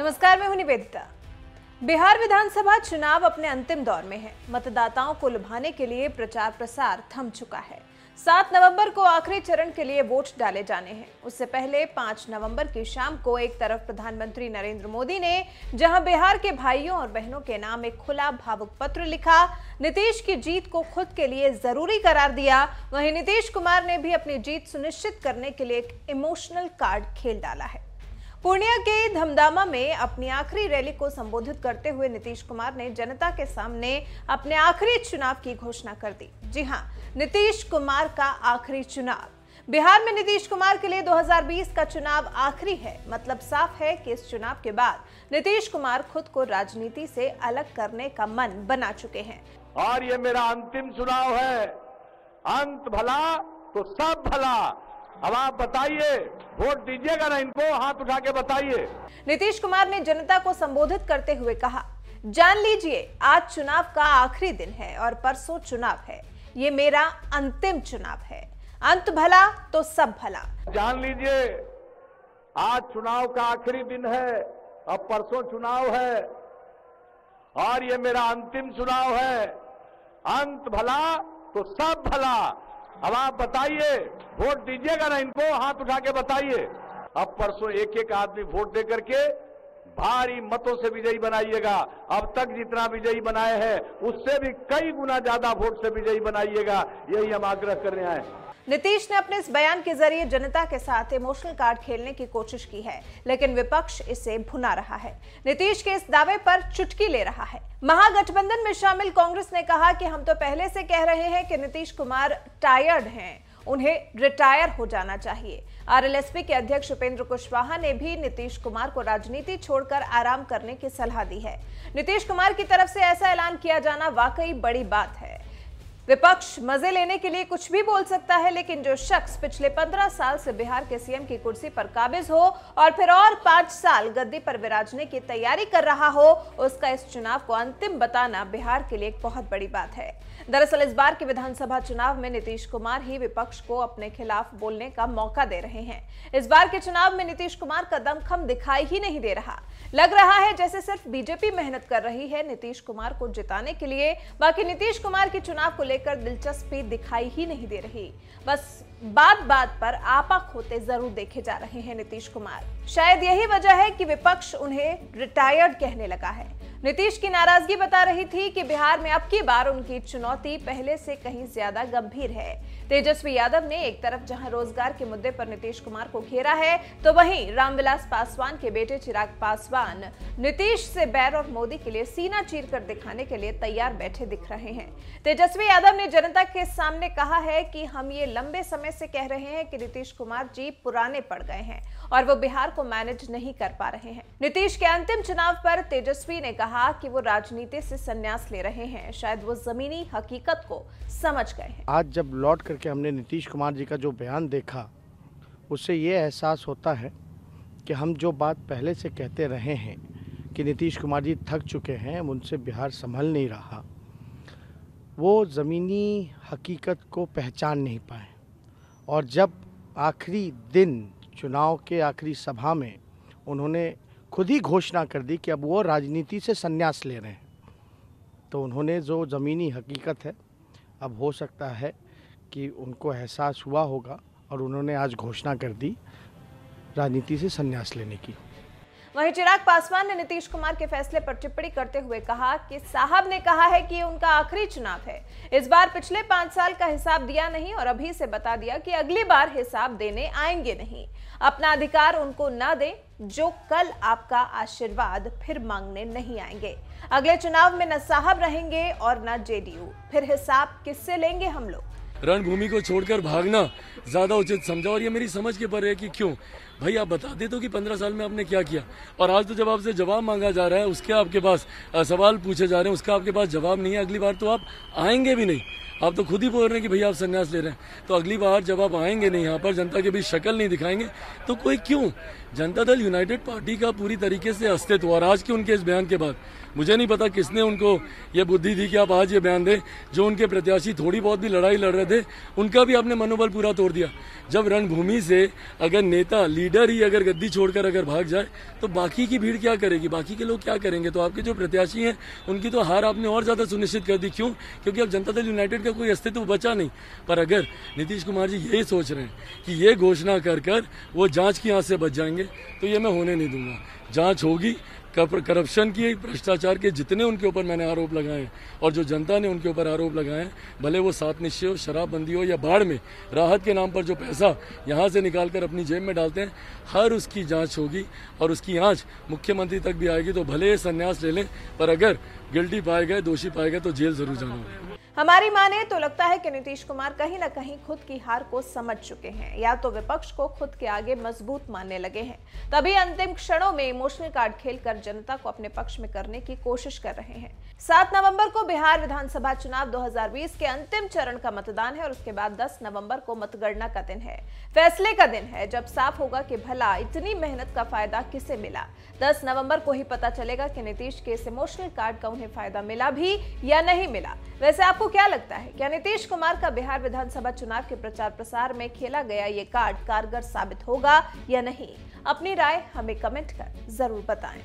नमस्कार, मैं हूं निवेदिता। बिहार विधानसभा चुनाव अपने अंतिम दौर में है। मतदाताओं को लुभाने के लिए प्रचार प्रसार थम चुका है। 7 नवंबर को आखिरी चरण के लिए वोट डाले जाने हैं। उससे पहले 5 नवंबर की शाम को एक तरफ प्रधानमंत्री नरेंद्र मोदी ने जहां बिहार के भाइयों और बहनों के नाम एक खुला भावुक पत्र लिखा, नीतीश की जीत को खुद के लिए जरूरी करार दिया, वहीं नीतीश कुमार ने भी अपनी जीत सुनिश्चित करने के लिए एक इमोशनल कार्ड खेल डाला है। पूर्णिया के धमदामा में अपनी आखिरी रैली को संबोधित करते हुए नीतीश कुमार ने जनता के सामने अपने आखिरी चुनाव की घोषणा कर दी। जी हां, नीतीश कुमार का आखिरी चुनाव। बिहार में नीतीश कुमार के लिए 2020 का चुनाव आखिरी है। मतलब साफ है कि इस चुनाव के बाद नीतीश कुमार खुद को राजनीति से अलग करने का मन बना चुके हैं। और ये मेरा अंतिम चुनाव है। अंत भला तो सब भला। अब आप बताइए, वोट दीजिएगा ना इनको? हाथ उठा के बताइए। नीतीश कुमार ने जनता को संबोधित करते हुए कहा, जान लीजिए आज चुनाव का आखिरी दिन है और परसों चुनाव है। ये मेरा अंतिम चुनाव है। अंत भला तो सब भला। जान लीजिए आज चुनाव का आखिरी दिन है, अब परसों चुनाव है और ये मेरा अंतिम चुनाव है। अंत भला तो सब भला। अब आप बताइए, वोट दीजिएगा ना इनको? हाथ उठा के बताइए। अब परसों एक एक आदमी वोट दे करके भारी मतों से विजयी बनाइएगा। अब तक जितना विजयी बनाए हैं उससे भी कई गुना ज्यादा वोट से विजयी बनाइएगा। यही हम आग्रह करने आए। नीतीश ने अपने इस बयान के जरिए जनता के साथ इमोशनल कार्ड खेलने की कोशिश की है, लेकिन विपक्ष इसे भुना रहा है। नीतीश के इस दावे पर चुटकी ले रहा है। महागठबंधन में शामिल कांग्रेस ने कहा कि हम तो पहले से कह रहे हैं कि नीतीश कुमार टायर्ड हैं, उन्हें रिटायर हो जाना चाहिए। आरएलएसपी के अध्यक्ष उपेंद्र कुशवाहा ने भी नीतीश कुमार को राजनीति छोड़कर आराम करने की सलाह दी है। नीतीश कुमार की तरफ से ऐसा ऐलान किया जाना वाकई बड़ी बात है। विपक्ष मजे लेने के लिए कुछ भी बोल सकता है, लेकिन जो शख्स पिछले 15 साल से बिहार के सीएम की कुर्सी पर काबिज हो और फिर और 5 साल गद्दी पर विराजने की तैयारी कर रहा हो, उसका इस चुनाव को अंतिम बताना बिहार के लिए एक बहुत बड़ी बात है। दरअसल इस बार के विधानसभा चुनाव में नीतीश कुमार ही विपक्ष को अपने खिलाफ बोलने का मौका दे रहे हैं। इस बार के चुनाव में नीतीश कुमार का दमखम दिखाई ही नहीं दे रहा। लग रहा है जैसे सिर्फ बीजेपी मेहनत कर रही है नीतीश कुमार को जिताने के लिए, बाकी नीतीश कुमार के चुनाव को लेकर दिलचस्पी दिखाई ही नहीं दे रही। बस बात बात पर आपा खोते जरूर देखे जा रहे हैं नीतीश कुमार। शायद यही वजह है कि विपक्ष उन्हें रिटायर्ड कहने लगा है। नीतीश की नाराजगी बता रही थी कि बिहार में अब की बार उनकी चुनौती पहले से कहीं ज्यादा गंभीर है। तेजस्वी यादव ने एक तरफ जहां रोजगार के मुद्दे पर नीतीश कुमार को घेरा है, तो वहीं रामविलास पासवान के बेटे चिराग पासवान नीतीश से बैर और मोदी के लिए सीना चीर कर दिखाने के लिए तैयार बैठे दिख रहे हैं। तेजस्वी यादव ने जनता के सामने कहा है कि हम ये लंबे समय से कह रहे हैं कि नीतीश कुमार जी पुराने पड़ गए हैं और वो बिहार को मैनेज नहीं कर पा रहे हैं। नीतीश के अंतिम चुनाव पर तेजस्वी ने कहा कि वो राजनीति से संन्यास ले रहे हैं। शायद वो जमीनी हकीकत को समझ गए हैं। आज जब लौट करके हमने नीतीश कुमार जी का जो बयान देखा, उससे ये एहसास होता है कि हम जो बात पहले से कहते रहे हैं कि नीतीश कुमार जी थक चुके हैं, उनसे बिहार संभल नहीं रहा, वो ज़मीनी हकीकत को पहचान नहीं पाए। और जब आखिरी दिन चुनाव के आखिरी सभा में उन्होंने खुद ही घोषणा कर दी कि अब वो राजनीति से संन्यास ले रहे हैं, तो उन्होंने जो ज़मीनी हकीकत है, अब हो सकता है कि उनको एहसास हुआ होगा और उन्होंने आज घोषणा कर दी राजनीति से संन्यास लेने की। वहीं चिराग पासवान ने नीतीश कुमार के फैसले पर टिप्पणी करते हुए कहा कि साहब ने कहा है कि उनका आखिरी चुनाव है। इस बार पिछले 5 साल का हिसाब दिया नहीं और अभी से बता दिया कि अगली बार हिसाब देने आएंगे नहीं। अपना अधिकार उनको न दें जो कल आपका आशीर्वाद फिर मांगने नहीं आएंगे। अगले चुनाव में न साहब रहेंगे और न जेडीयू। फिर हिसाब किससे लेंगे हम लोग? रणभूमि को छोड़कर भागना ज्यादा उचित समझा। और ये मेरी समझ के परे है कि क्यों भाई, आप बता दे तो कि 15 साल में आपने क्या किया। और आज तो जब आपसे जवाब मांगा जा रहा है, उसके आपके पास सवाल पूछे जा रहे हैं, उसका आपके पास जवाब नहीं है। अगली बार तो आप आएंगे भी नहीं। आप तो खुद ही बोल रहे हैं कि भैया आप संन्यास ले रहे हैं, तो अगली बार जब आप आएंगे नहीं, यहाँ पर जनता के बीच शक्ल नहीं दिखाएंगे, तो कोई क्यों? जनता दल यूनाइटेड पार्टी का पूरी तरीके से अस्तित्व, और आज के उनके इस बयान के बाद मुझे नहीं पता किसने उनको ये बुद्धि दी कि आप आज ये बयान दें। जो उनके प्रत्याशी थोड़ी बहुत भी लड़ाई लड़ रहे थे, उनका भी आपने मनोबल पूरा तोड़ दिया। जब रणभूमि से अगर नेता लीडर लीडर ही अगर गद्दी छोड़कर अगर भाग जाए तो बाकी की भीड़ क्या करेगी, बाकी के लोग क्या करेंगे? तो आपके जो प्रत्याशी हैं उनकी तो हार आपने और ज्यादा सुनिश्चित कर दी। क्यों? क्योंकि अब जनता दल यूनाइटेड का कोई अस्तित्व बचा नहीं। पर अगर नीतीश कुमार जी यही सोच रहे हैं कि ये घोषणा कर कर वो जांच की आंच से बच जाएंगे, तो ये मैं होने नहीं दूंगा। जांच होगी, करप्शन की, भ्रष्टाचार के जितने उनके ऊपर मैंने आरोप लगाए और जो जनता ने उनके ऊपर आरोप लगाए, भले वो 7 निश्चय हो, शराबबंदी हो या बाढ़ में राहत के नाम पर जो पैसा यहाँ से निकालकर अपनी जेब में डालते हैं, हर उसकी जांच होगी और उसकी आंच मुख्यमंत्री तक भी आएगी। तो भले संन्यास ले लें, पर अगर गिल्टी पाए गए, दोषी पाए गए, तो जेल जरूर जाना होगा। हमारी माने तो लगता है कि नीतीश कुमार कहीं न कहीं खुद की हार को समझ चुके हैं, या तो विपक्ष को खुद के आगे मजबूत मानने लगे हैं, तभी अंतिम क्षणों में इमोशनल कार्ड खेलकर जनता को अपने पक्ष में करने की कोशिश कर रहे हैं। 7 नवंबर को बिहार विधानसभा चुनाव 2020 के अंतिम चरण का मतदान है और उसके बाद 10 नवंबर को मतगणना का दिन है। फैसले का दिन है, जब साफ होगा कि भला इतनी मेहनत का फायदा किसे मिला। 10 नवंबर को ही पता चलेगा कि नीतीश के इस इमोशनल कार्ड का उन्हें फायदा मिला भी या नहीं मिला। वैसे आपको क्या लगता है, क्या नीतीश कुमार का बिहार विधानसभा चुनाव के प्रचार प्रसार में खेला गया ये कार्ड कारगर साबित होगा या नहीं? अपनी राय हमें कमेंट कर जरूर बताएं।